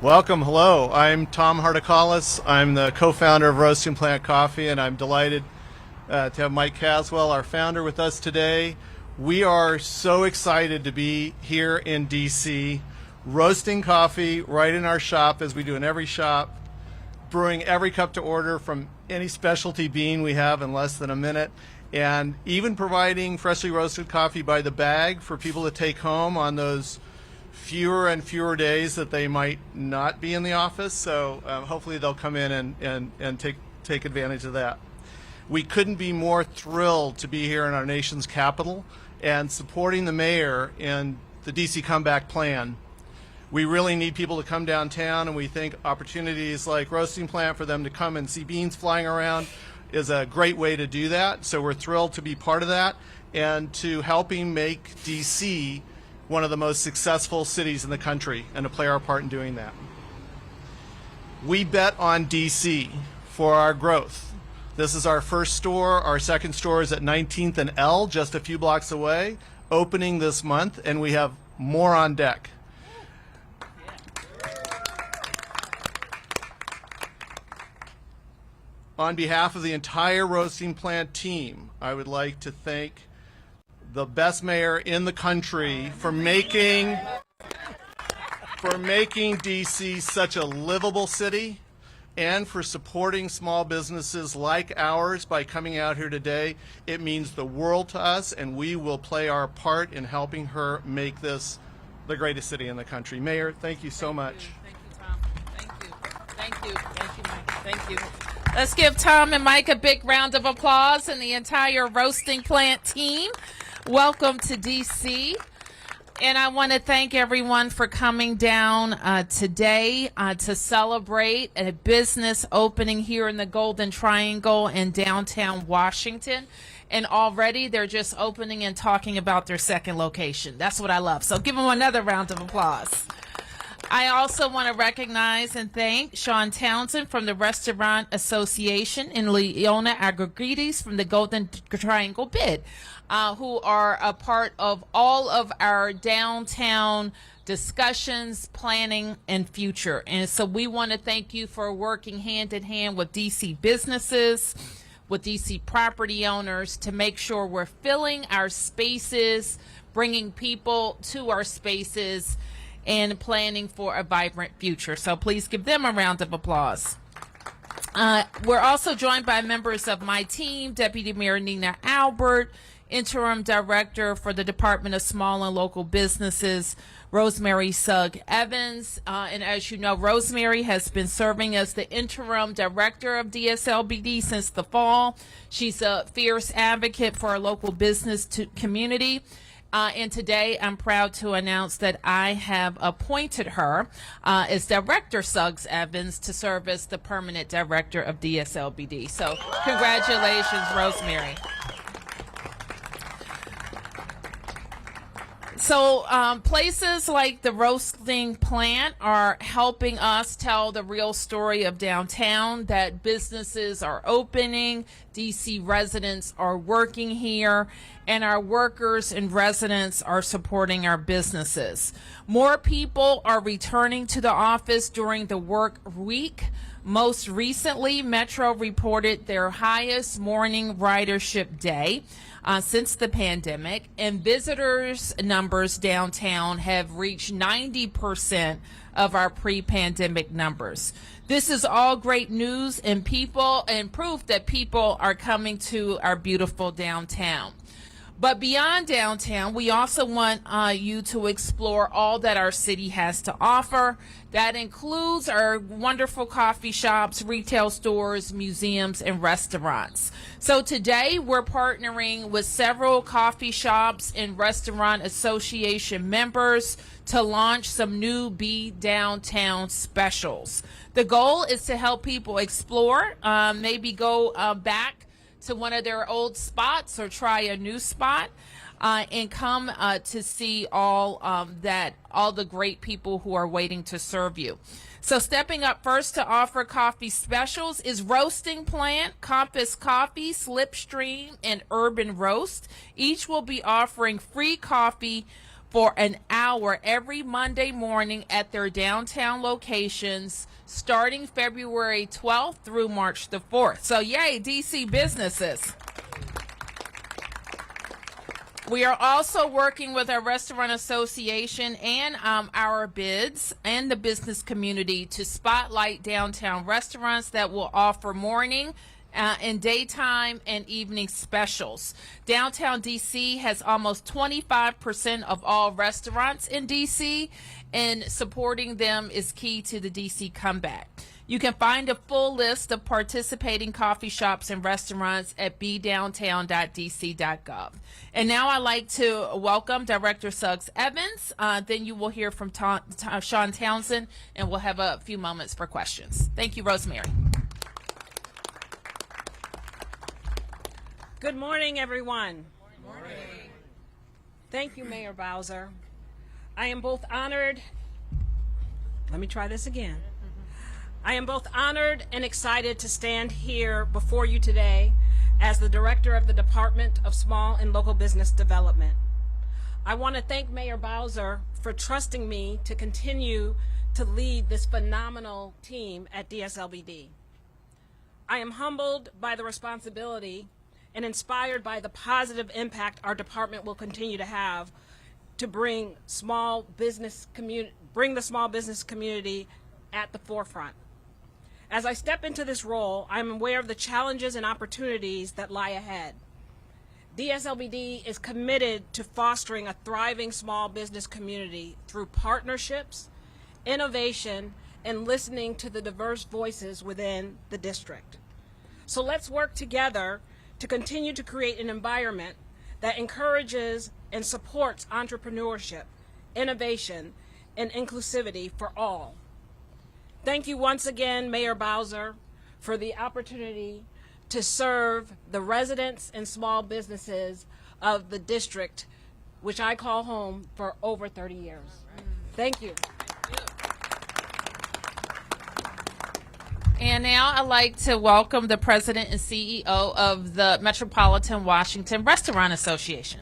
Welcome, hello. I'm Tom Hardikalis. I'm the co-founder of Roasting Plant Coffee, and I'm delighted to have Mike Caswell, our founder, with us today. We are so excited to be here in DC, roasting coffee right in our shop, as we do in every shop, brewing every cup to order from any specialty bean we have in less than a minute, and even providing freshly roasted coffee by the bag for people to take home on those fewer and fewer days that they might not be in the office. So hopefully they'll come in and take advantage of that. We couldn't be more thrilled to be here in our nation's capital and supporting the mayor in the DC Comeback Plan. We really need people to come downtown, and we think opportunities like Roasting Plant for them to come and see beans flying around is a great way to do that. So we're thrilled to be part of that and to helping make DC one of the most successful cities in the country and to play our part in doing that. We bet on DC for our growth. This is our first store. Our second store is at 19th and L, just a few blocks away, opening this month, and we have more on deck. On behalf of the entire Roasting Plant team, I would like to thank the best mayor in the country for making DC such a livable city, and for supporting small businesses like ours by coming out here today. It means the world to us, and we will play our part in helping her make this the greatest city in the country. Mayor, thank you so much. Thank you, Tom. Thank you. Thank you. Thank you, Mike. Thank you. Let's give Tom and Mike a big round of applause and the entire Roasting Plant team. Welcome to DC, and I want to thank everyone for coming down today to celebrate a business opening here in the Golden Triangle in downtown Washington. And already they're just opening and talking about their second location. That's what I love. So give them another round of applause. I also want to recognize and thank Sean Townsend from the Restaurant Association and Leona Agrigrides from the Golden Triangle Bid, who are a part of all of our downtown discussions, planning, and future. And so we want to thank you for working hand in hand with DC businesses, with DC property owners, to make sure we're filling our spaces, bringing people to our spaces, and planning for a vibrant future. So please give them a round of applause. We're also joined by members of my team, Deputy Mayor Nina Albert, Interim Director for the Department of Small and Local Businesses, Rosemary Sugg Evans. And as you know, Rosemary has been serving as the Interim Director of DSLBD since the fall. She's a fierce advocate for our local business community. And today I'm proud to announce that I have appointed her as Director Suggs Evans to serve as the permanent director of DSLBD. So congratulations, Rosemary. So places like the Roasting Plant are helping us tell the real story of downtown, that businesses are opening, DC residents are working here, and our workers and residents are supporting our businesses. More people are returning to the office during the work week. Most recently, Metro reported their highest morning ridership day since the pandemic, and visitors numbers downtown have reached 90% of our pre-pandemic numbers. This is all great news and proof that people are coming to our beautiful downtown. But beyond downtown, we also want you to explore all that our city has to offer. That includes our wonderful coffee shops, retail stores, museums, and restaurants. So today we're partnering with several coffee shops and restaurant association members to launch some new Be Downtown specials. The goal is to help people explore, maybe go back to one of their old spots or try a new spot, and come to see all the great people who are waiting to serve you. So stepping up first to offer coffee specials is Roasting Plant, Compass Coffee, Slipstream, and Urban Roast. Each will be offering free coffee for an hour every Monday morning at their downtown locations starting February 12th through March the 4th. So yay, DC businesses. We are also working with our restaurant association and our bids and the business community to spotlight downtown restaurants that will offer morning and daytime and evening specials. Downtown DC has almost 25% of all restaurants in DC, and supporting them is key to the DC comeback. You can find a full list of participating coffee shops and restaurants at Mayor.dc.gov. And now I'd like to welcome Director Suggs Evans. Then you will hear from Sean Townsend, and we'll have a few moments for questions. Thank you, Rosemary. Good morning, everyone. Good morning. Thank you, Mayor Bowser. I am both honored. Let me try this again. I am both honored and excited to stand here before you today as the Director of the Department of Small and Local Business Development. I want to thank Mayor Bowser for trusting me to continue to lead this phenomenal team at DSLBD. I am humbled by the responsibility and inspired by the positive impact our department will continue to have to bring the small business community at the forefront. As I step into this role, I'm aware of the challenges and opportunities that lie ahead. DSLBD is committed to fostering a thriving small business community through partnerships, innovation, and listening to the diverse voices within the district. So let's work together to continue to create an environment that encourages and supports entrepreneurship, innovation, and inclusivity for all. Thank you once again, Mayor Bowser, for the opportunity to serve the residents and small businesses of the district, which I call home, for over 30 years. Thank you. And now I'd like to welcome the President and CEO of the Metropolitan Washington Restaurant Association.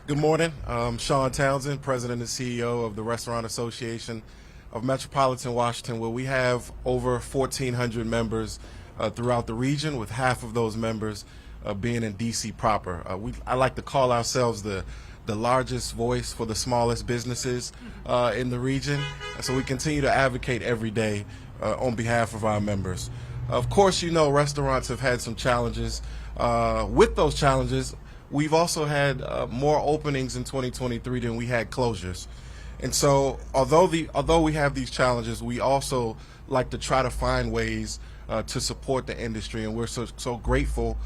Good morning. I'm Sean Townsend, President and CEO of the Restaurant Association of Metropolitan Washington, where we have over 1,400 members throughout the region, with half of those members being in DC proper. I like to call ourselves the largest voice for the smallest businesses in the region. So we continue to advocate every day on behalf of our members. Of course, you know, restaurants have had some challenges. With those challenges, we've also had more openings in 2023 than we had closures. And so although we have these challenges, we also like to try to find ways to support the industry. And we're so grateful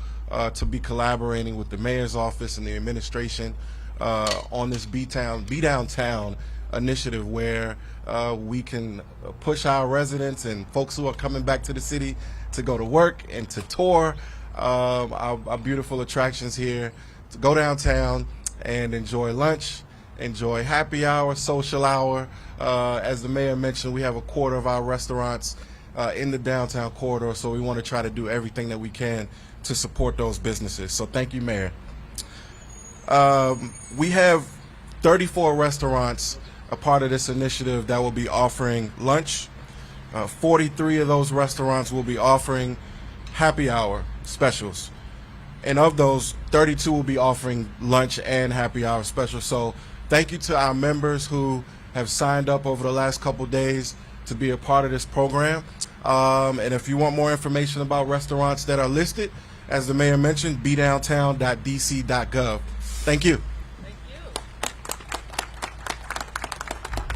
to be collaborating with the mayor's office and the administration on this Be Downtown initiative, where we can push our residents and folks who are coming back to the city to go to work and to tour our beautiful attractions here, to go downtown and enjoy lunch, enjoy happy hour, social hour. As the mayor mentioned, we have a quarter of our restaurants in the downtown corridor, so we want to try to do everything that we can to support those businesses. So thank you, Mayor. We have 34 restaurants a part of this initiative that will be offering lunch. 43 of those restaurants will be offering happy hour specials. And of those, 32 will be offering lunch and happy hour specials. So thank you to our members who have signed up over the last couple days to be a part of this program. And if you want more information about restaurants that are listed, as the mayor mentioned, bedowntown.dc.gov. Thank you. Thank you.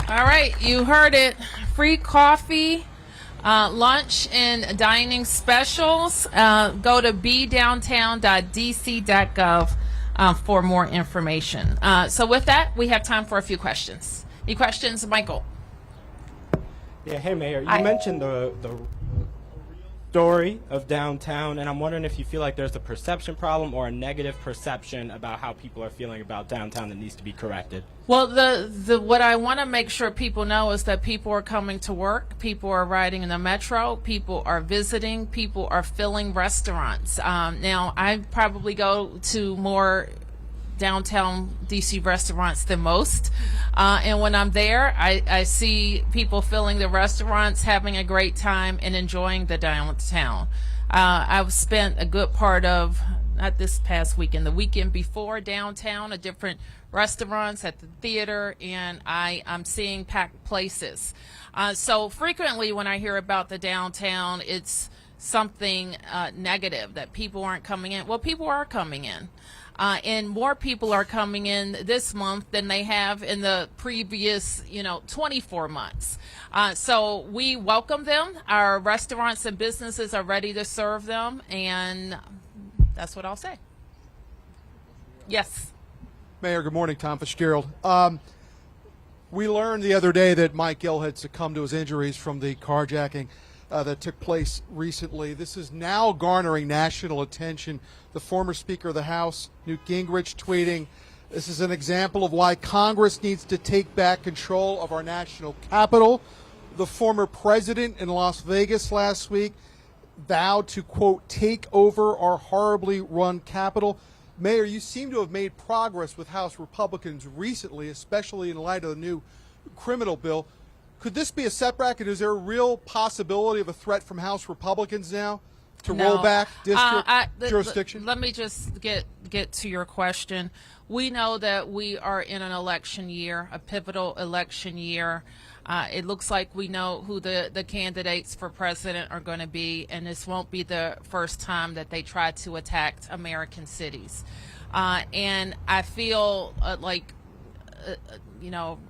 All right, you heard it. Free coffee, lunch, and dining specials. Go to bedowntown.dc.gov for more information. So with that, we have time for a few questions. Any questions, Michael? Yeah, hey Mayor, you mentioned the story of downtown, and I'm wondering if you feel like there's a perception problem or a negative perception about how people are feeling about downtown that needs to be corrected. Well, the what I want to make sure people know is that people are coming to work, people are riding in the metro, people are visiting, people are filling restaurants. Now, I probably go to more downtown DC restaurants than most, and when I'm there, I see people filling the restaurants, having a great time, and enjoying the downtown. I've spent a good part of, not this past weekend, the weekend before downtown, at different restaurants, at the theater, and I'm seeing packed places. So frequently when I hear about the downtown, it's something negative, that people aren't coming in. Well, people are coming in. And more people are coming in this month than they have in the previous, 24 months. So we welcome them. Our restaurants and businesses are ready to serve them, and that's what I'll say. Yes. Mayor, good morning. Tom Fitzgerald. We learned the other day that Mike Gill had succumbed to his injuries from the carjacking that took place recently. This is now garnering national attention. The former Speaker of the House, Newt Gingrich, tweeting, "This is an example of why Congress needs to take back control of our national capital." The former president in Las Vegas last week vowed to, quote, take over our horribly run capital. Mayor, you seem to have made progress with House Republicans recently, especially in light of the new criminal bill. Could this be a setback, and is there a real possibility of a threat from House Republicans now to roll back district jurisdiction? Let me just get to your question. We know that we are in an election year, a pivotal election year. It looks like we know who the candidates for president are going to be, and this won't be the first time that they try to attack American cities. And I feel like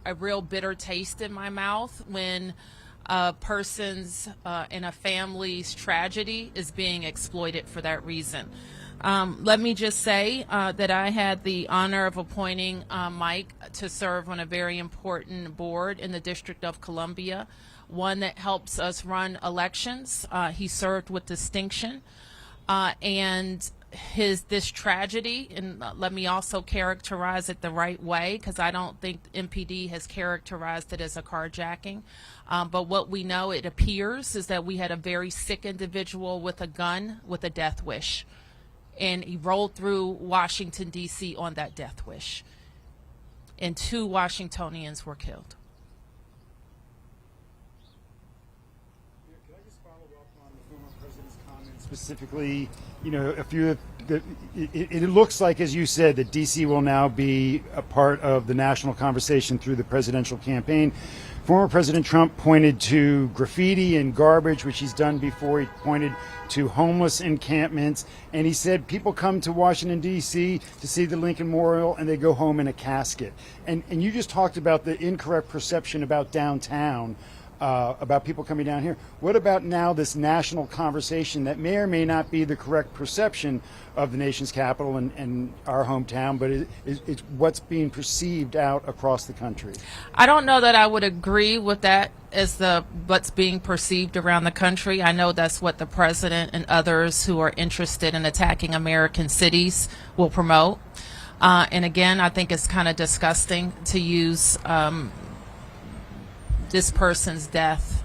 a real bitter taste in my mouth when a person's and a family's tragedy is being exploited for that reason. Let me just say that I had the honor of appointing Mike to serve on a very important board in the District of Columbia, one that helps us run elections. He served with distinction, and this tragedy, and let me also characterize it the right way, because I don't think MPD has characterized it as a carjacking. But what we know, it appears, is that we had a very sick individual with a gun with a death wish. And he rolled through Washington, D.C. on that death wish. And 2 Washingtonians were killed. Could I just follow up on the former president's comments, specifically, a few it looks like, as you said, that D.C. will now be a part of the national conversation through the presidential campaign. Former President Trump pointed to graffiti and garbage, which he's done before. He pointed to homeless encampments, and he said people come to Washington, D.C. to see the Lincoln Memorial, and they go home in a casket. And you just talked about the incorrect perception about downtown, about people coming down here. What about now this national conversation that may or may not be the correct perception of the nation's capital and our hometown, but it's what's being perceived out across the country? I don't know that I would agree with that as what's being perceived around the country. I know that's what the president and others who are interested in attacking American cities will promote. And again, I think it's kind of disgusting to use this person's death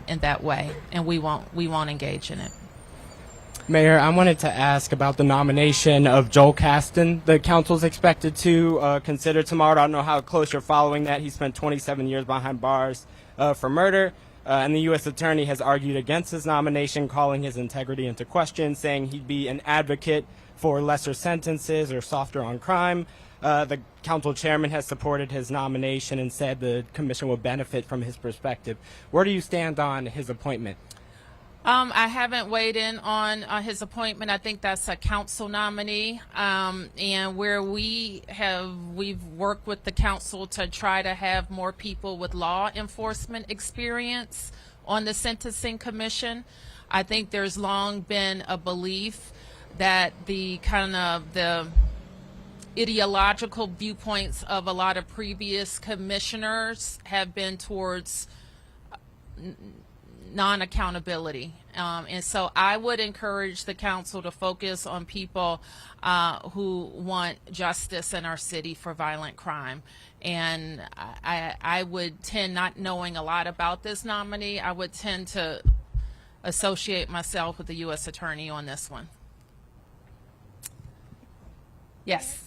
in that way, and we won't engage in it. Mayor, I wanted to ask about the nomination of Joel Caston. The council's expected to consider tomorrow. I don't know how close you're following that. He spent 27 years behind bars for murder, and the U.S. attorney has argued against his nomination, calling his integrity into question, saying he'd be an advocate for lesser sentences or softer on crime. The council chairman has supported his nomination and said the commission will benefit from his perspective. Where do you stand on his appointment? I haven't weighed in on his appointment. I think that's a council nominee, and where we've worked with the council to try to have more people with law enforcement experience on the sentencing commission. I think there's long been a belief that the ideological viewpoints of a lot of previous commissioners have been towards non-accountability. And so I would encourage the council to focus on people who want justice in our city for violent crime. And I would tend, not knowing a lot about this nominee, I would tend to associate myself with the U.S. Attorney on this one. Yes.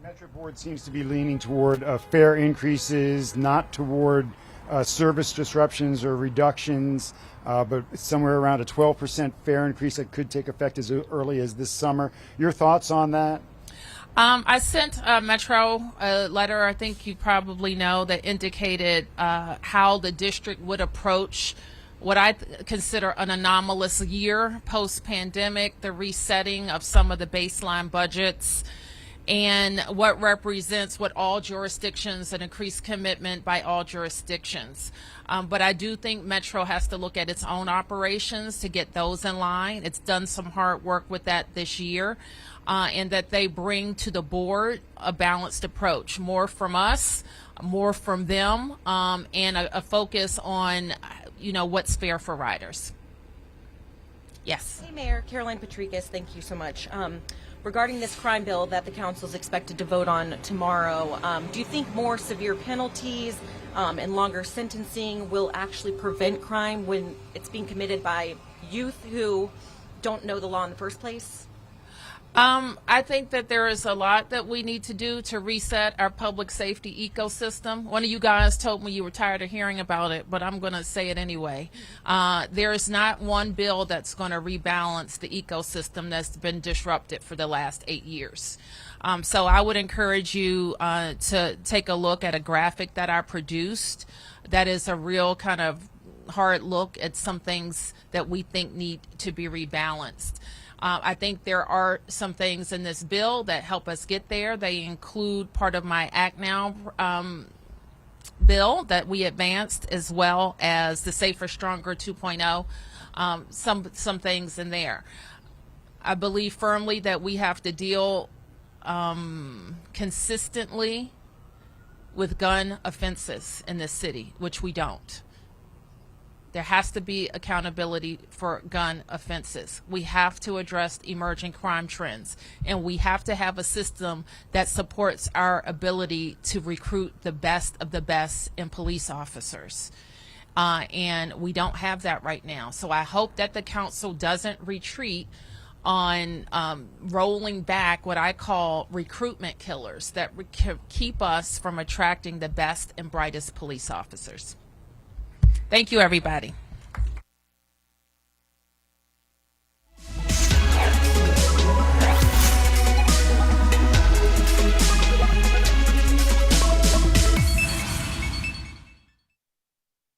The Metro Board seems to be leaning toward fare increases, not toward service disruptions or reductions, but somewhere around a 12% fare increase that could take effect as early as this summer. Your thoughts on that? I sent Metro a letter, I think you probably know, that indicated how the district would approach what I consider an anomalous year post-pandemic, the resetting of some of the baseline budgets, and what represents what all jurisdictions, an increased commitment by all jurisdictions. But I do think Metro has to look at its own operations to get those in line. It's done some hard work with that this year, and that they bring to the board a balanced approach, more from us, more from them, and a focus on, what's fair for riders. Yes. Hey, Mayor. Caroline Patricus, thank you so much. Regarding this crime bill that the council is expected to vote on tomorrow, do you think more severe penalties and longer sentencing will actually prevent crime when it's being committed by youth who don't know the law in the first place? I think that there is a lot that we need to do to reset our public safety ecosystem. One of you guys told me you were tired of hearing about it, but I'm going to say it anyway. There is not one bill that's going to rebalance the ecosystem that's been disrupted for the last 8 years. So I would encourage you to take a look at a graphic that I produced that is a real kind of hard look at some things that we think need to be rebalanced. I think there are some things in this bill that help us get there. They include part of my Act Now bill that we advanced, as well as the Safer, Stronger 2.0, some things in there. I believe firmly that we have to deal consistently with gun offenses in this city, which we don't. There has to be accountability for gun offenses. We have to address emerging crime trends, and we have to have a system that supports our ability to recruit the best of the best in police officers. And we don't have that right now. So I hope that the council doesn't retreat on rolling back what I call recruitment killers that keep us from attracting the best and brightest police officers. Thank you, everybody.